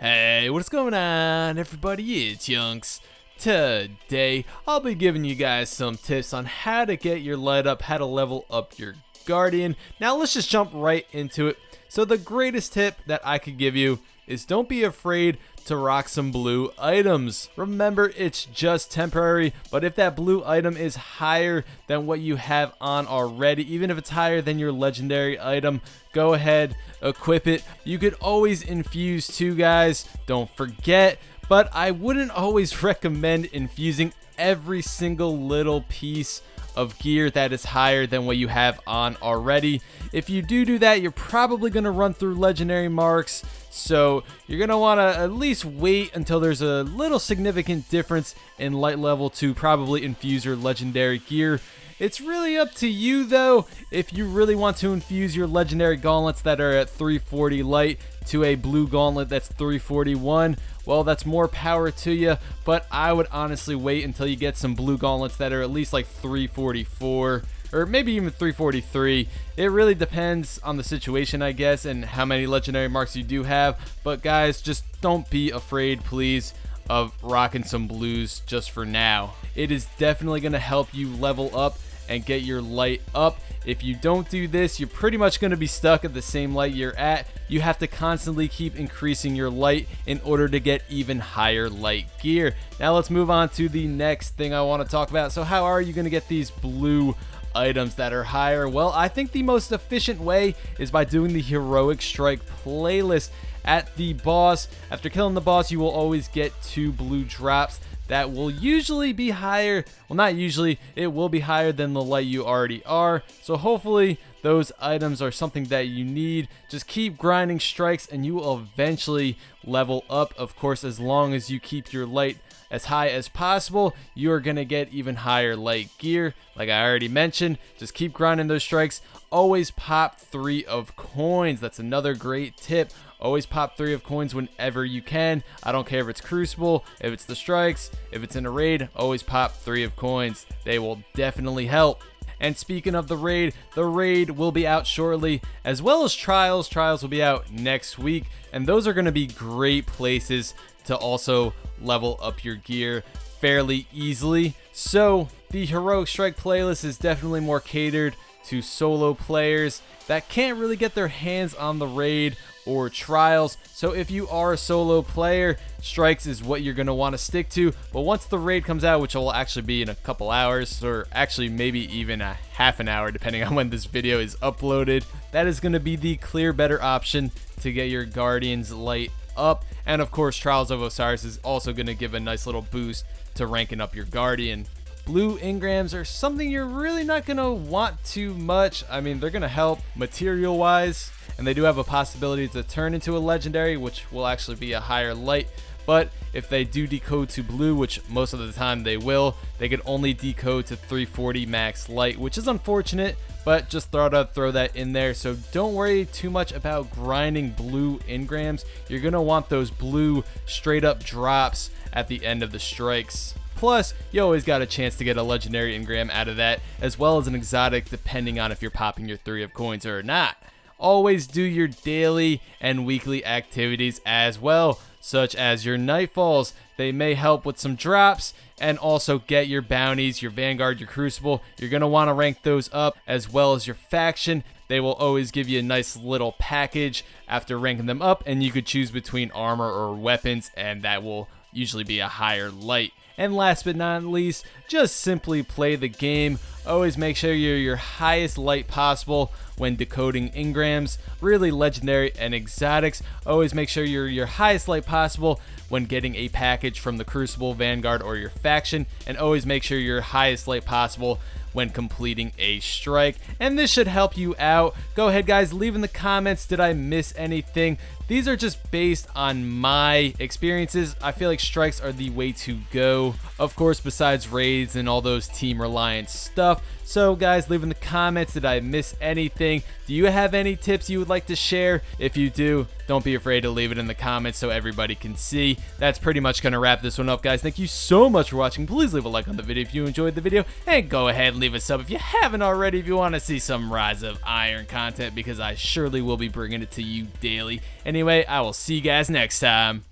Hey, what's going on, everybody? It's YunKs. Today, I'll be giving you guys some tips on how to get your light up, how to level up your Guardian. Now, let's just jump right into it. So, the greatest tip that I could give you is don't be afraid to rock some blue items. Remember, it's just temporary, but if that blue item is higher than what you have on already, even if it's higher than your legendary item, go ahead, equip it. You could always infuse too, guys, don't forget, but I wouldn't always recommend infusing every single little piece of gear that is higher than what you have on already. If you do that, you're probably going to run through legendary marks, so you're going to want to at least wait until there's a little significant difference in light level to probably infuse your legendary gear. It's really up to you though. If you really want to infuse your legendary gauntlets that are at 340 light to a blue gauntlet that's 341, well, that's more power to you, but I would honestly wait until you get some blue gauntlets that are at least like 344 or maybe even 343. It really depends on the situation, I guess, and how many legendary marks you do have. But guys, just don't be afraid, please, of rocking some blues just for now. It is definitely going to help you level up and get your light up. If you don't do this, you're pretty much going to be stuck at the same light you're at. You have to constantly keep increasing your light in order to get even higher light gear. Now let's move on to the next thing I want to talk about. So how are you going to get these blue items that are higher? Well, I think the most efficient way is by doing the heroic strike playlist. At the boss, after killing the boss, you will always get 2 blue drops that will usually be higher. Well, not usually, it will be higher than the light you already are. So hopefully those items are something that you need. Just keep grinding strikes and you will eventually level up. Of course, as long as you keep your light as high as possible, you are going to get even higher light gear. Like I already mentioned, just keep grinding those strikes. Always pop 3 of coins. That's another great tip. Always pop 3 of coins whenever you can. I don't care if it's Crucible, if it's the strikes, if it's in a raid, always pop 3 of coins. They will definitely help. And speaking of the raid will be out shortly, as well as trials. Trials will be out next week, and those are going to be great places to also level up your gear fairly easily. So the heroic strike playlist is definitely more catered to solo players that can't really get their hands on the raid or trials. So if you are a solo player, strikes is what you're going to want to stick to. But once the raid comes out, which will actually be in a couple hours, or actually maybe even a half an hour depending on when this video is uploaded, that is going to be the clear better option to get your Guardian's light up. And of course, Trials of Osiris is also going to give a nice little boost to ranking up your Guardian. Blue engrams are something you're really not going to want too much. I mean, they're going to help material wise, and they do have a possibility to turn into a legendary, which will actually be a higher light. But if they do decode to blue, which most of the time they will, they can only decode to 340 max light, which is unfortunate, but just thought I'd throw that in there. So don't worry too much about grinding blue engrams. You're going to want those blue straight up drops at the end of the strikes. Plus, you always got a chance to get a legendary engram out of that, as well as an exotic, depending on if you're popping your 3 of coins or not. Always do your daily and weekly activities as well, such as your nightfalls. They may help with some drops, and also get your bounties, your Vanguard, your Crucible. You're going to want to rank those up, as well as your faction. They will always give you a nice little package after ranking them up, and you could choose between armor or weapons, and that will usually be a higher light. And last but not least, just simply play the game. Always make sure you're your highest light possible when decoding engrams, really legendary and exotics. Always make sure you're your highest light possible when getting a package from the Crucible, Vanguard, or your faction. And always make sure you're highest light possible when completing a strike. And this should help you out. Go ahead, guys, leave in the comments, did I miss anything? These are just based on my experiences. I feel like strikes are the way to go, of course, besides raids and all those team reliance stuff. So guys, leave in the comments, did I miss anything? Do you have any tips you would like to share? If you do, don't be afraid to leave it in the comments so everybody can see. That's pretty much going to wrap this one up, guys. Thank you so much for watching. Please leave a like on the video if you enjoyed the video, and go ahead and leave a sub if you haven't already if you want to see some Rise of Iron content, because I surely will be bringing it to you daily. Anyway, I will see you guys next time.